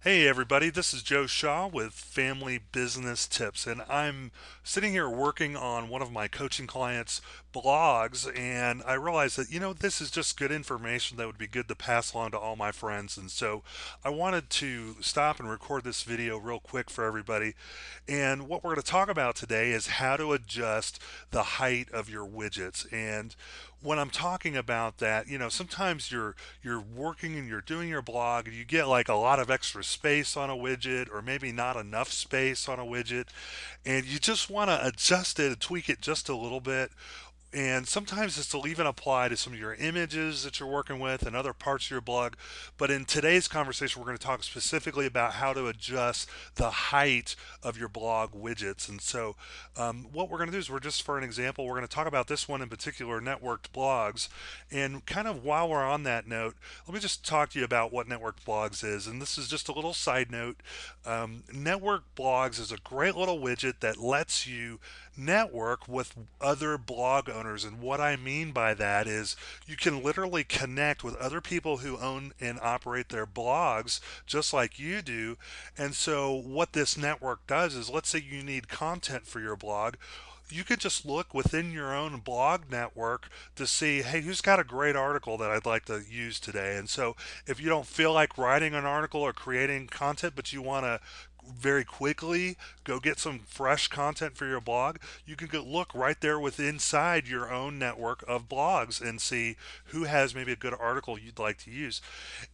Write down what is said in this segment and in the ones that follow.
Hey everybody, this is Joe Shaw with Family Business Tips, and I'm sitting here working on one of my coaching clients' blogs, and I realized that, this is just good information that would be good to pass along to all my friends. And so I wanted to stop and record this video real quick for everybody. And what we're going to talk about today is how to adjust the height of your widgets. And when I'm talking about that, sometimes you're working and you're doing your blog and you get like a lot of extra space on a widget or maybe not enough space on a widget, and you just want to adjust it and tweak it just a little bit. And sometimes this will even apply to some of your images that you're working with and other parts of your blog. But in today's conversation, we're going to talk specifically about how to adjust the height of your blog widgets. And so, what we're going to do is for an example, we're going to talk about this one in particular, networked blogs. And kind of while we're on that note, let me just talk to you about what networked blogs is. And this is just a little side note. Networked blogs is a great little widget that lets you network with other blog owners. And what I mean by that is you can literally connect with other people who own and operate their blogs just like you do. And so, what this network does is, let's say you need content for your blog. You could just look within your own blog network to see, hey, who's got a great article that I'd like to use today. And so, if you don't feel like writing an article or creating content, but you want to very quickly go get some fresh content for your blog, you can go look right there with inside your own network of blogs and see who has maybe a good article you'd like to use.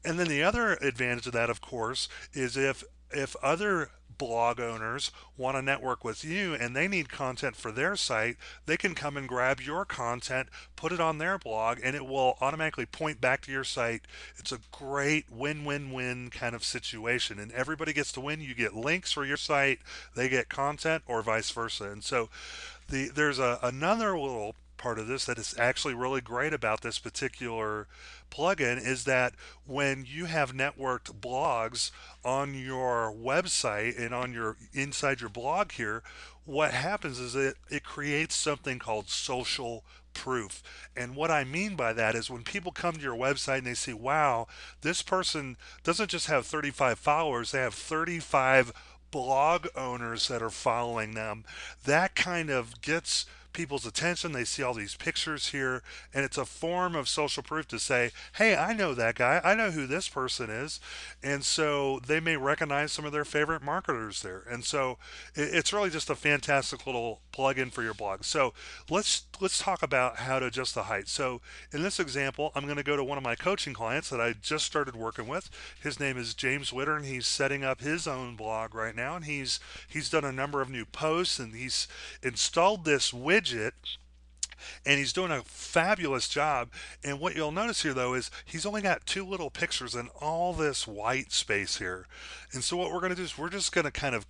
And then the other advantage of that, of course, is if other blog owners want to network with you and they need content for their site, they can come and grab your content, put it on their blog, and it will automatically point back to your site. It's a great win-win-win kind of situation, and everybody gets to win. You get links for your site, they get content, or vice versa. And so there's another little part of this that is actually really great about this particular plugin is that when you have networked blogs on your website and on your inside your blog here, what happens is it creates something called social proof. And what I mean by that is when people come to your website and they see, wow, this person doesn't just have 35 followers, they have 35 blog owners that are following them. That kind of gets people's attention. They see all these pictures here, and it's a form of social proof to say, hey, I know that guy. I know who this person is. And so they may recognize some of their favorite marketers there. And so it's really just a fantastic little plug-in for your blog. So let's talk about how to adjust the height. So in this example, I'm going to go to one of my coaching clients that I just started working with. His name is James Witter, and he's setting up his own blog right now. And he's done a number of new posts, and he's installed this widget, and he's doing a fabulous job. And what you'll notice here though is he's only got two little pictures and all this white space here. And so what we're going to do is we're just going to kind of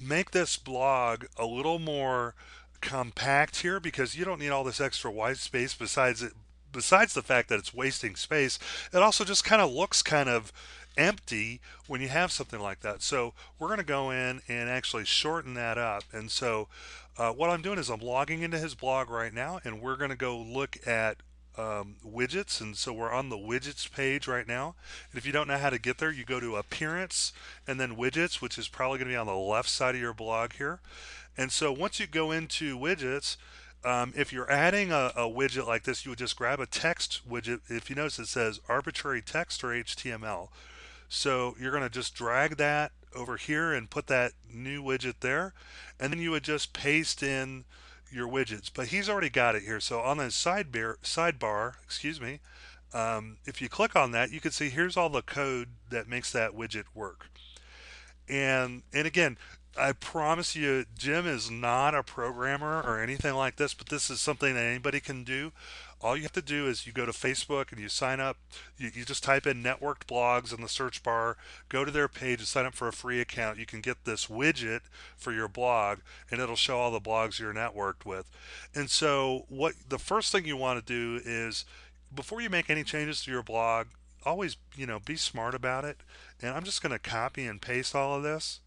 make this blog a little more compact here, because you don't need all this extra white space. Besides the fact that it's wasting space, it also just kind of looks kind of empty when you have something like that. So we're going to go in and actually shorten that up. And so what I'm doing is I'm logging into his blog right now, and we're going to go look at widgets. And so we're on the widgets page right now. And if you don't know how to get there, you go to appearance and then widgets, which is probably going to be on the left side of your blog here. And so once you go into widgets, if you're adding a widget like this, you would just grab a text widget. If you notice, it says arbitrary text or HTML. So you're going to just drag that over here and put that new widget there, and then you would just paste in your widgets. But he's already got it here. So on the sidebar, excuse me, if you click on that, you can see here's all the code that makes that widget work. And again, I promise you, Jim is not a programmer or anything like this, but this is something that anybody can do. All you have to do is you go to Facebook and you sign up. You just type in networked blogs in the search bar, go to their page and sign up for a free account. You can get this widget for your blog, and it'll show all the blogs you're networked with. And so what the first thing you want to do is, before you make any changes to your blog, always, be smart about it. And I'm just going to copy and paste all of this.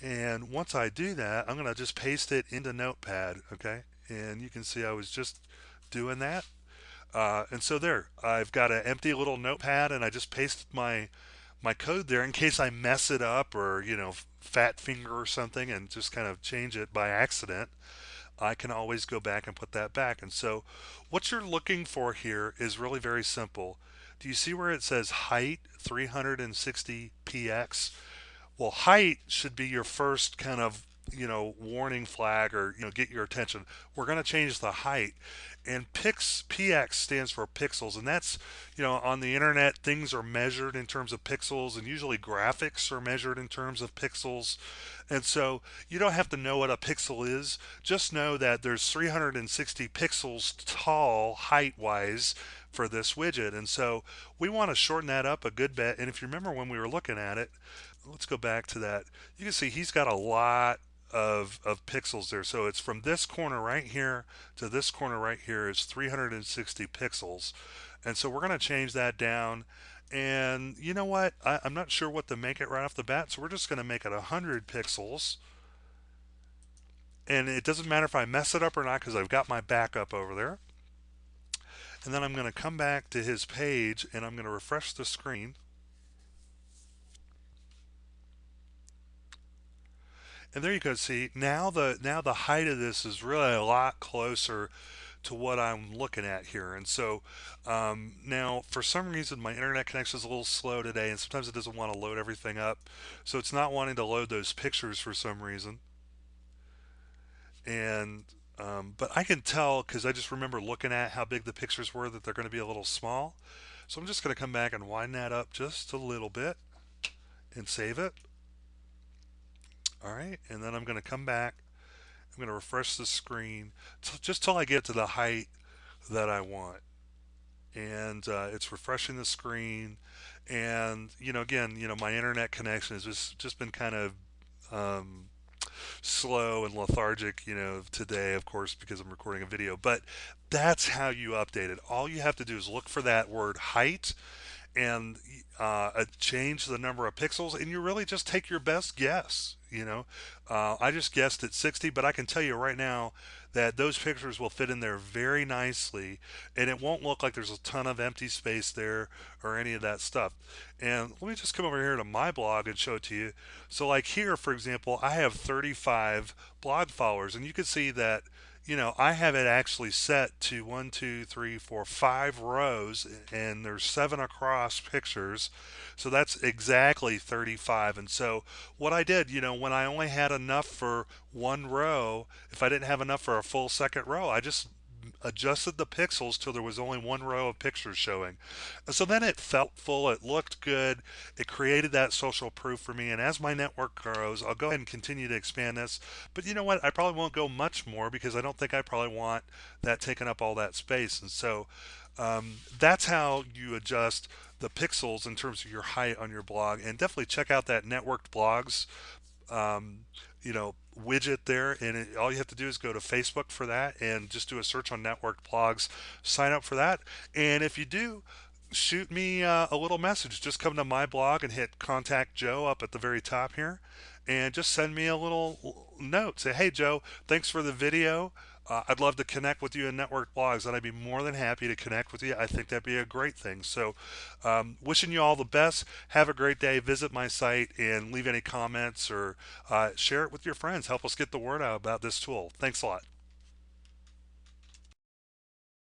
And once I do that, I'm going to just paste it into Notepad. Okay. And you can see I was just doing that. And so there, I've got an empty little notepad, and I just pasted my code there in case I mess it up or, fat finger or something and just kind of change it by accident. I can always go back and put that back. And so what you're looking for here is really very simple. Do you see where it says height 360 px? Well, height should be your first kind of, warning flag or, get your attention. We're going to change the height. And px stands for pixels. And that's, on the internet, things are measured in terms of pixels, and usually graphics are measured in terms of pixels. And so you don't have to know what a pixel is. Just know that there's 360 pixels tall height wise for this widget. And so we want to shorten that up a good bit. And if you remember when we were looking at it, let's go back to that. You can see he's got a lot of pixels there. So it's from this corner right here to this corner right here is 360 pixels. And so we're going to change that down. And you know what? I'm not sure what to make it right off the bat. So we're just going to make it 100 pixels. And it doesn't matter if I mess it up or not because I've got my backup over there. And then I'm going to come back to his page and I'm going to refresh the screen. And there you go. See, now the height of this is really a lot closer to what I'm looking at here. And so now, for some reason, my internet connection is a little slow today, and sometimes it doesn't want to load everything up. So it's not wanting to load those pictures for some reason. And but I can tell because I just remember looking at how big the pictures were that they're going to be a little small. So I'm just going to come back and widen that up just a little bit and save it. All right, and then I'm going to come back. I'm going to refresh the screen just till I get to the height that I want. And it's refreshing the screen. And, again, my internet connection has just been kind of um, slow and lethargic, today, of course, because I'm recording a video. But that's how you update it. All you have to do is look for that word height and change the number of pixels, and you really just take your best guess. I just guessed at 60, but I can tell you right now that those pictures will fit in there very nicely, and it won't look like there's a ton of empty space there or any of that stuff. And let me just come over here to my blog and show it to you. So like here, for example, I have 35 blog followers, and you can see that I have it actually set to 5 rows, and there's 7 across pictures. So that's exactly 35. And so what I did, when I only had enough for one row, if I didn't have enough for a full second row, I just adjusted the pixels till there was only one row of pictures showing. And so then it felt full, it looked good, it created that social proof for me. And as my network grows, I'll go ahead and continue to expand this. But you know what? I probably won't go much more because I don't think I probably want that taking up all that space. And so that's how you adjust the pixels in terms of your height on your blog. And definitely check out that networked blogs um, widget there, and all you have to do is go to Facebook for that and just do a search on networked blogs, sign up for that. And if you do, shoot me a little message. Just come to my blog and hit contact Joe up at the very top here, and just send me a little note. Say, hey Joe, thanks for the video. I'd love to connect with you in network blogs, and I'd be more than happy to connect with you. I think that'd be a great thing. So, wishing you all the best. Have a great day. Visit my site and leave any comments or share it with your friends. Help us get the word out about this tool. Thanks a lot.